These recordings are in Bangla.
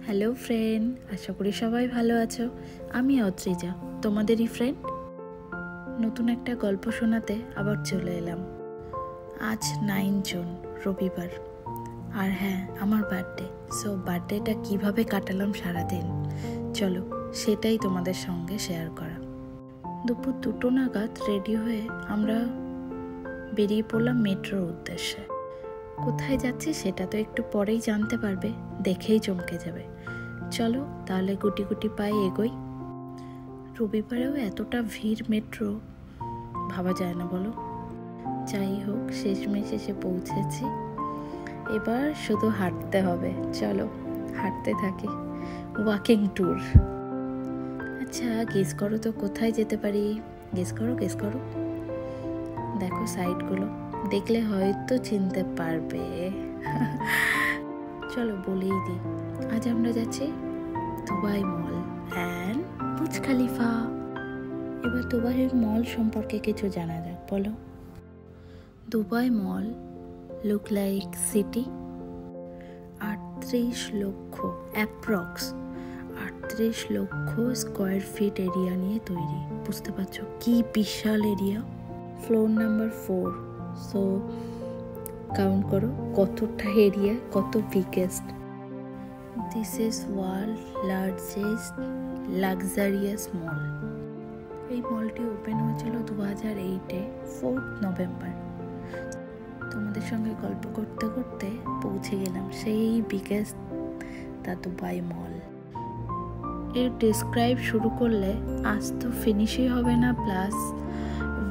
হ্যালো ফ্রেন্ড, আশা করি সবাই ভালো আছো। আমি অত্রিজা, তোমাদেরই ফ্রেন্ড। নতুন একটা গল্প শোনাতে আবার চলে এলাম। আজ 9 জুন, রবিবার। আর হ্যাঁ, আমার বার্থডে। সো বার্থডেটা কিভাবে কাটালাম সারাদিন, চলো সেটাই তোমাদের সঙ্গে শেয়ার করা। দুপুর 2টো নাগাদ রেডি হয়ে আমরা বেরিয়ে পড়লাম মেট্রোর উদ্দেশ্যে। কোথায় যাচ্ছি সেটা তো একটু পরেই জানতে পারবে, দেখেই চমকে যাবে। চলো তাহলে গুটি গুটি পায়ে এগোই। রবিবারেও এতটা ভিড় মেট্রো ভাবা যায় না, বলো। যাই হোক, শেষমেশ এসে পৌঁছেছি। এবার শুধু হাঁটতে হবে। চলো হাঁটতে থাকি, ওয়াকিং ট্যুর। আচ্ছা, গেস করো তো কোথায় যেতে পারি। গেস করো। দেখো সাইডগুলো, দেখলে হয়তো চিনতে পারবে। চলো বলেই দিই, আজ আমরা যাচ্ছি Dubai mall and Burj Khalifa. এবার দুবাইয়ের মল সম্পর্কে কিছু জানা যাক, বলো। দুবাই মল লুক লাইক সিটি। 38 লক্ষ অ্যাপ্রক্স 38 লক্ষ স্কোয়ার ফিট এরিয়া নিয়ে তৈরি। বুঝতে পারছো কি বিশাল area. Floor number 4। So count করো কতটা এরিয়া, কত biggest. This is world largest luxurious mall. এই মলটি ওপেন হয়েছিল 2008-এ 4 নভেম্বর। তোমাদের সঙ্গে গল্প করতে করতে পৌঁছে গেলাম সেই বিগেস্ট দ্য দুবাই মল। এর ডিসক্রাইব শুরু করলে আজ তো ফিনিশই হবে না, প্লাস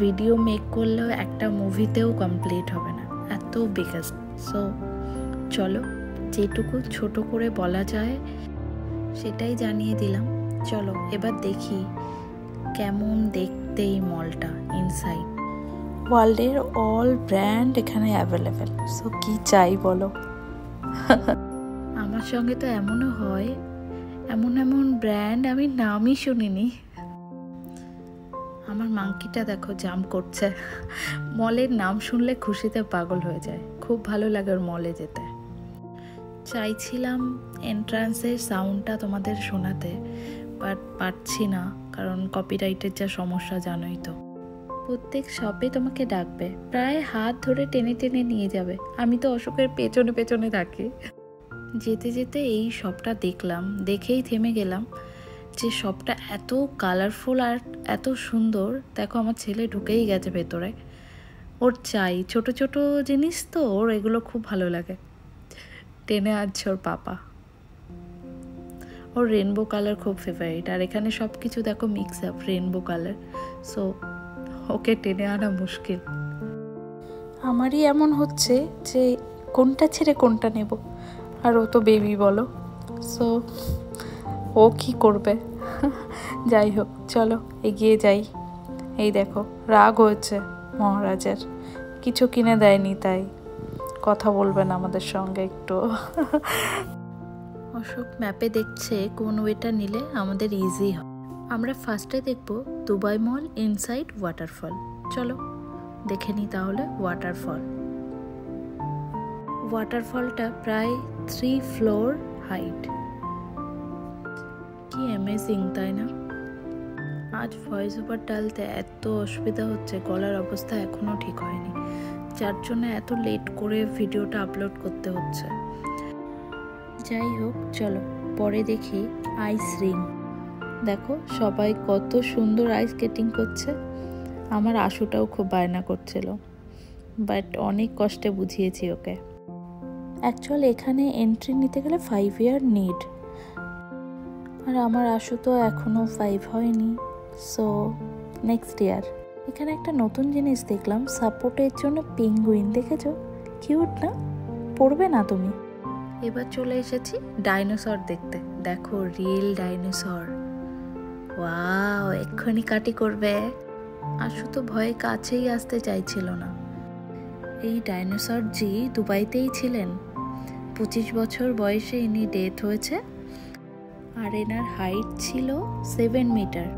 ভিডিও মেক করলেও একটা মুভিতেও কমপ্লিট হবে না, এত বিগেস্ট। সো চলো যেটুকু ছোট করে বলা যায় সেটাই জানিয়ে দিলাম। চলো এবার দেখি কেমন দেখতে এই মলটা ইনসাইড। ওয়ার্ল্ডের অল ব্র্যান্ড এখানে অ্যাভেলেবেল। সো কি চাই বলো। আমার সঙ্গে তো এমনও হয়, এমন ব্র্যান্ড আমি নামই শুনিনি। আমার মাংকিটা দেখো জাম্প করছে। মলের নাম শুনলে খুশিতে পাগল হয়ে যায়, খুব ভালো লাগে ওর মলে যেতে। চাইছিলাম এন্ট্রান্সের সাউন্ডটা তোমাদের শোনাতে, বাট পারছি না, কারণ কপিরাইটের যা সমস্যা জানোই তো। প্রত্যেক শপে তোমাকে ডাকবে, প্রায় হাত ধরে টেনে টেনে নিয়ে যাবে। আমি তো অশোকের পেছনে পেছনে থাকি। যেতে যেতে এই শপটা দেখলাম, দেখেই থেমে গেলাম যে শপটা এত কালারফুল আর এত সুন্দর। দেখো আমার ছেলে ঢুকেই গেছে ভেতরে। ওর চাই ছোট ছোট জিনিস, তো ওর এগুলো খুব ভালো লাগে। টেনে আনছে ওর পাপা। ওর রেনবো কালার খুব ফেভারিট, আর এখানে সব কিছু দেখো mix up rainbow colour. So okay টেনে আনা মুশকিল। আমারই এমন হচ্ছে যে কোনটা ছেড়ে কোনটা নেব, আর ও তো বেবি বলো। সো ও কি করবে। যাই হোক চলো এগিয়ে যাই। এই দেখো রাগ হয়েছে মহারাজের, কিছু কিনে দেয়নি তাই কথা বলবেন আমাদের সঙ্গে একটু। অশোক ম্যাপে দেখছে কোন ওয়েটা নিলে আমাদের ইজি হয়। আমরা ফার্স্টে দেখব দুবাই মল ইনসাইড ওয়াটারফল। চলো দেখে নিই তাহলে ওয়াটারফল। ওয়াটারফলটা প্রায় 3 ফ্লোর হাইট। কি অ্যামেজিং তাই না। আজ ভয়েস ওভার ডালতে এত অসুবিধা হচ্ছে, গলার অবস্থা এখনো ঠিক হয়নি, যার জন্য এত লেট করে ভিডিওটা আপলোড করতে হচ্ছে। যাই হোক চলো পরে দেখি আইস রিং। দেখো সবাই কত সুন্দর আইস স্কেটিং করছে। আমার আশুটাও খুব বায়না করছিল, বাট অনেক কষ্টে বুঝিয়েছি ওকে। অ্যাকচুয়ালি এখানে এন্ট্রি নিতে গেলে 5 ইয়ার নিড, আর আমার আশু তো এখনো 5 হয়নি। So next year. এখানে একটা নতুন জিনিস দেখলাম, সাপোর্টের জন্য পেঙ্গুইন। দেখেছো কিউট না? পড়বে না তুমি? এবার চলে এসেছি ডাইনোসর দেখতে। দেখো রিয়েল ডাইনোসর। ওয়াও, এক্ষুনি কাটি করবে। আশু তো ভয়ে কাছেই আসতে চাইছিল না। এই ডাইনোসর জি দুবাইতেই ছিলেন। 25 বছর বয়সে ইনি ডেথ হয়েছে, আর এনার হাইট ছিল 7 মিটার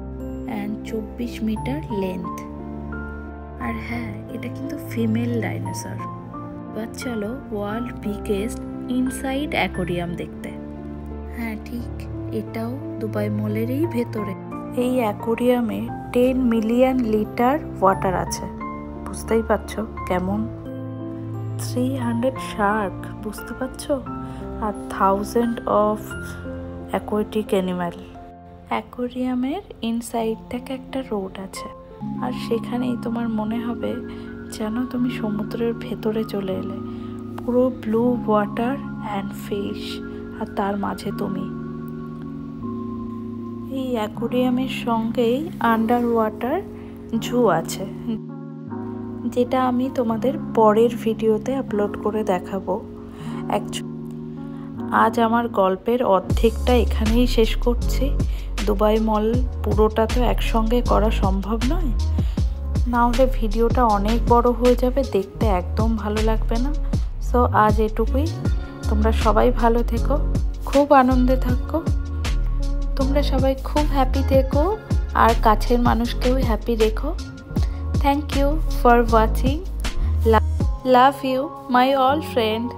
অ্যান্ড 24 মিটার লেন্থ। আর হ্যাঁ, এটা কিন্তু ফিমেল ডাইনোসর। এবার চলো ওয়ার্ল্ড বিগেস্ট ইনসাইড অ্যাকোরিয়াম দেখতে। হ্যাঁ ঠিক এটাও দুবাই মলেরই ভেতরে। এই অ্যাকোরিয়ামে 10 মিলিয়ন লিটার ওয়াটার আছে, বুঝতেই পারছো কেমন। 300 শার্ক, বুঝতে পারছো, আর 1000 অফ অ্যাকোয়াটিক অ্যানিম্যাল। অ্যাকোরিয়ামের ইনসাইড থেকে একটা রোড আছে, আর সেখানেই তোমার মনে হবে যেন তুমি সমুদ্রের ভেতরে চলে এলে। পুরো ব্লু ওয়াটার অ্যান্ড ফিশ, আর তার মাঝে তুমি। এই অ্যাকোরিয়ামের সঙ্গেই আন্ডার ওয়াটার জু আছে, যেটা আমি তোমাদের পরের ভিডিওতে আপলোড করে দেখাবো। আজ আমার গল্পের অর্ধেকটা এখানেই শেষ করছি। দুবাই মল পুরোটা তো একসঙ্গে করা সম্ভব নয়, না হলে ভিডিওটা অনেক বড় হয়ে যাবে, দেখতে একদম ভালো লাগবে না। সো আজ এটুকুই। তোমরা সবাই ভালো থেকো, খুব আনন্দে থাকো, তোমরা সবাই খুব হ্যাপি থেকো, আর কাছের মানুষকেও হ্যাপি রেখো। Thank you for watching. Love you my all friend.